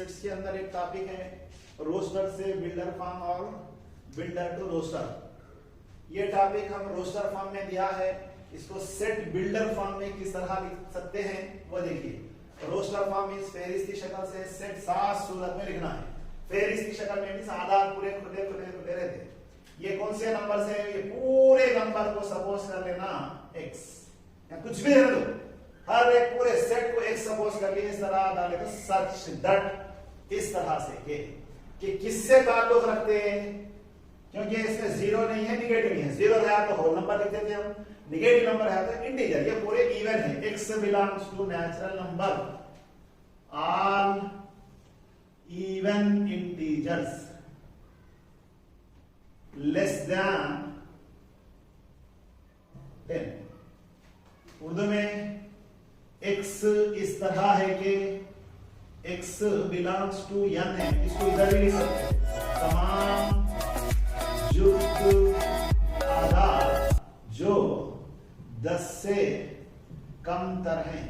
Sets के अंदर एक टॉपिक है रोस्टर से बिल्डर फॉर्म और बिल्डर टू रोस्टर। ये टॉपिक हम रोस्टर फॉर्म में दिया है, इसको सेट बिल्डर फॉर्म में किस तरह लिख सकते हैं वो देखिए। रोस्टर फॉर्म इस फेहरिस्ती शक्ल से सेट 7 सूरत में लिखना है। फेहरिस्ती शक्ल में मींस आधार पूरे खुले खुले खुले रहते। ये कौन से नंबर से? ये पूरे नंबर को सपोज कर लेना x, या कुछ भी रहने दो, हर एक पूरे सेट को x सपोज कर लिए। इस तरह डाले तो सच दैट, इस तरह से कि किससे ताल्लुक रखते हैं, क्योंकि इसमें जीरो नहीं है, निगेटिव नहीं है। जीरो है तो होल नंबर लिख देते हम, निगेटिव नंबर है तो इंटीजर। ये पूरे इवन है। x belongs to natural number, all even integers less than 10। Urdu में x इस तरह है कि x बिलोंग्स टू n है, इसको इधर भी लिख सकते हैं। तमाम युक्त आधार जो 10 से कम तर हैं।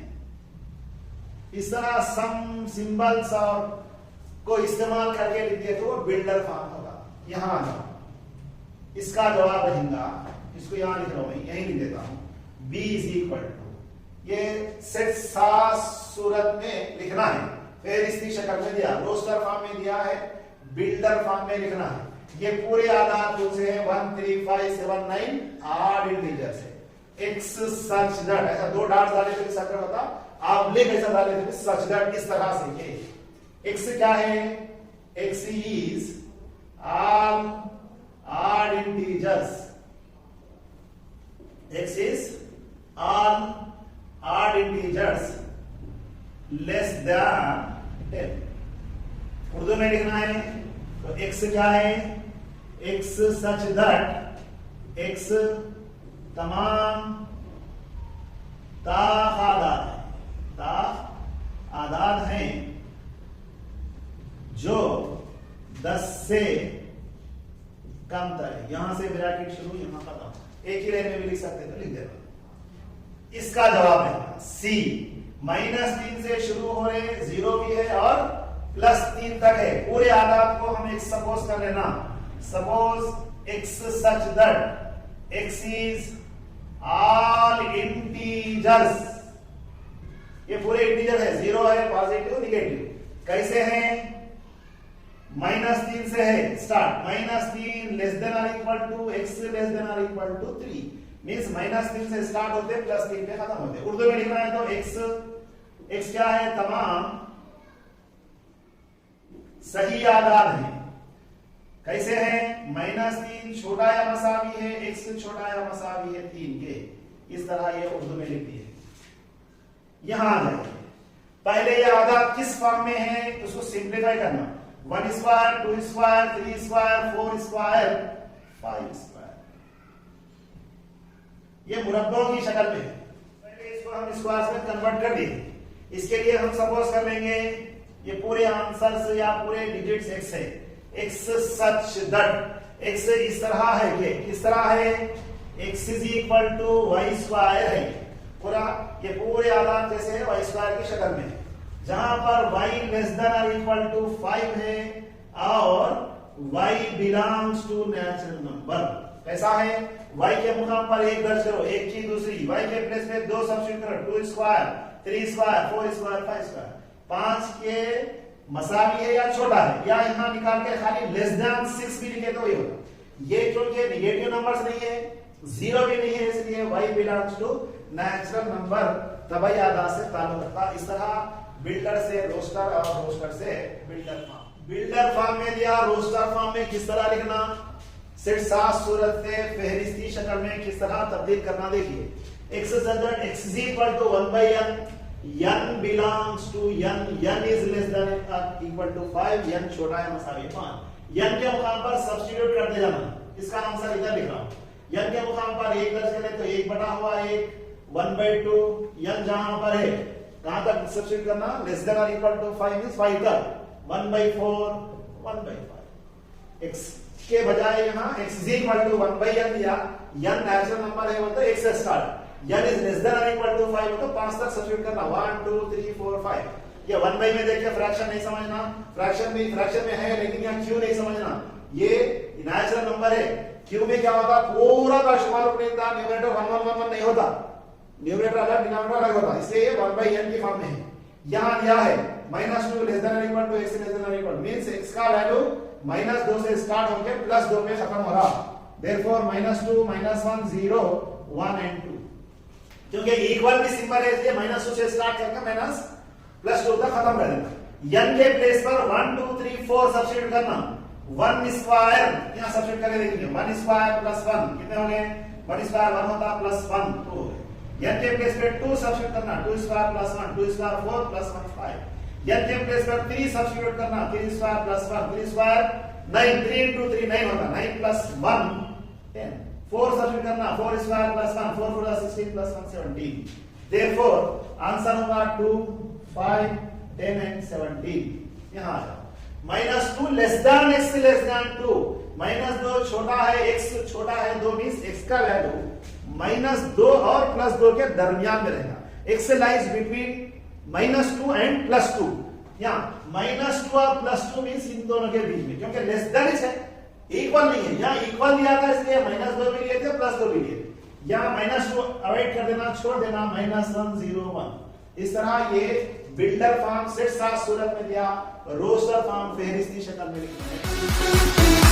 इस तरह सम सिंबल्स और को इस्तेमाल करके लिख दिए तो वो बिल्डर फॉर्म होगा। यहां इसका जवाब रहेगा, इसको यहां लिख रहा हूं मैं, यही लिख देता हूं, b इज इक्वल टू, ये सेट 7 सूरत में लिखना है। फिर इसकी शक्ल में दिया, रोस्टर फॉर्म में दिया है, बिल्डर फॉर्म में लिखना है। ये पूरे आधार कौन से हैं? 1 3 5 7 9 8 इंटीजर से। x सच दैट, ऐसा दो डॉट्स डाले तो सच होता, आप लिख ऐसा डाले तो सच दैट, इस तरह से। ये x क्या है? x is all odd integers. X is all odd integers less than 10. Urdu में लिखना है तो x क्या है? x such that x तमाम आदाद हैं जो 10 से कम तर है। यहां से ब्रैकेट शुरू, यहां खत्म, एक ही लाइन में भी लिख सकते तो लिख देना। इसका जवाब है सी। -3 से शुरू हो रहे, 0 भी है और +3 तक है। पूरे आदाद को हम एक सपोज कर लेना। Suppose x such that x is all integers. ये पूरे इंटीजर है, 0 है, पॉजिटिव निगेटिव। कैसे हैं? -3 से है स्टार्ट। -3 लेस देन और equal to x less than और इक्वल टू 3, मींस -3 से स्टार्ट होते हैं, +3 पे खत्म होते हैं। उर्दू में लिखना है तो x क्या है? तमाम सही आदाद हैं। कैसे हैं? -3 छोटा या मसावी है, x छोटा या मसावी है 3 के। इस तरह ये उर्दू में लिखती है। यहां आ जाए, पहले ये आदाद किस फॉर्म में है उसको सिंप्लीफाई करना। 1 square, 2 square, 3 square, 4 square, 5 square. ये मुरब्बों की शक्ल में है। पहले इसको हम स्क्वायर्स में कन्वर्ट कर दिए। इसके लिए हम सपोज कर लेंगे ये पूरे आंसर्स या पूरे डिजिट्स x है। x सच दैट x इस तरह है कि किस तरह है? x is equal to y square है। पूरा ये पूरे आधार कैसे है? y स्क्वायर की शक्ल में, जहां पर y लेस देन और इक्वल टू 5 है और y belongs to natural number. कैसा है? y के मुकाम पर 1 दर्ज करो, 1 की दूसरी, y के प्लेस में 2 सब्स्टिट्यूट करो, 2 स्क्वायर, 3 स्क्वायर, 4 स्क्वायर, 5 स्क्वायर। 5 के मसावी है या छोटा है, या यहां निकाल के खाली लेस देन 6 भी लिखे तो ये होगा। ये क्योंकि निगेटिव नंबर्स नहीं है, 0 भी नहीं है, इसलिए y belongs to natural number, तबाई आदाद से ताल्लुक रखता। इस तरह बिल्डर से रोस्टर और रोस्टर से बिल्डर फॉर्म। बिल्डर फॉर्म में दिया, रोस्टर फॉर्म में किस तरह लिखना, सेट 7 सूरत से फेहरिस्ती शक्ल में किस तरह तब्दील करना देखिए। x x is equal to 1/n, n belongs to n, n is less than or equal to 5, n छोटा है मसावी 5। n के मुकाम पर सब्स्टिट्यूट करते जाना। इसका आंसर इधर लिख रहा हूं। n के मुकाम पर 1 दर्ज करें तो 1/1, 1/2, n जहां पर है कहां तक सब्स्टिट्यूट करना? लेस देन और इक्वल टू 5 मींस 5 तक, 1/4, 1/5। x के बजाय यहां x is equal to 1/n दिया, n नेचुरल नंबर है वो तो x से start, n is less than और इक्वल टू 5 हो तो 5 तक सब्स्टिट्यूट करना, 1 2 3 4 5। ये 1 में देखिए फ्रैक्शन नहीं समझना, फ्रैक्शन में है लेकिन यहाँ क्यू नहीं समझना, ये नेचुरल नंबर है। क्यू में क्या होता, पूरा का शुमार न्यूमरेटर 1 नहीं होता, न्यूमरेटर अलग डिनोमिनेटर अलग होता, इसलिए ये 1/n की फॉर्म में है। यहाँ दिया है -2 less than equal to x less than equal, means x का वैल्यू -2 से स्टार्ट होकर +2 पे खत्म हो रहा, देयरफॉर -2 -1 0 1 and 2, क्योंकि इक्वल भी सिंबल है इसलिए -2 से स्टार्ट करके +2 तक खत्म कर देना। n के प्लेस पर 1 2 3 4 सब्स्टिट्यूट करना, 1 स्क्वायर यहां सब्स्टिट्यूट करके देखेंगे, 1 स्क्वायर + 1 कितने हो गए, 1 स्क्वायर 1 होता +1 2 हो गए। n के प्लेस पे 2 सब्स्टिट्यूट करना, 2 स्क्वायर + 1 2 स्क्वायर 4 + 1 5। n के प्लेस पर 3 सब्स्टिट्यूट करना, 3 स्क्वायर + 1 3 स्क्वायर 9, 3 into 3 9 होता, 9 + 1 10। 4 सब्स्टिट्यूट करना, 4 स्क्वायर + 1 4 4 16 + 1 17। देयरफॉर आंसर होगा 2 5 10 and 17। यहां आ जाओ, -2 less then x less then 2, -2 छोटा है x छोटा है 2 मींस x का वैल्यू -2 और +2 के दरमियान में रहेगा, x लाइज बिटवीन -2 and +2। यहां -2 और +2 मींस इन दोनों के बीच में, क्योंकि लेस देन है, इक्वल नहीं है, यहां इक्वल दिया था इसलिए -2 भी लिए थे +2 भी लिए, यहां -2 अवॉइड कर देना, छोड़ देना, -1 0 1। इस तरह ये बिल्डर फॉर्म सेट साथ सूरत में दिया, रोस्टर फॉर्म फेहरिस्ती शक्ल में लिखना है।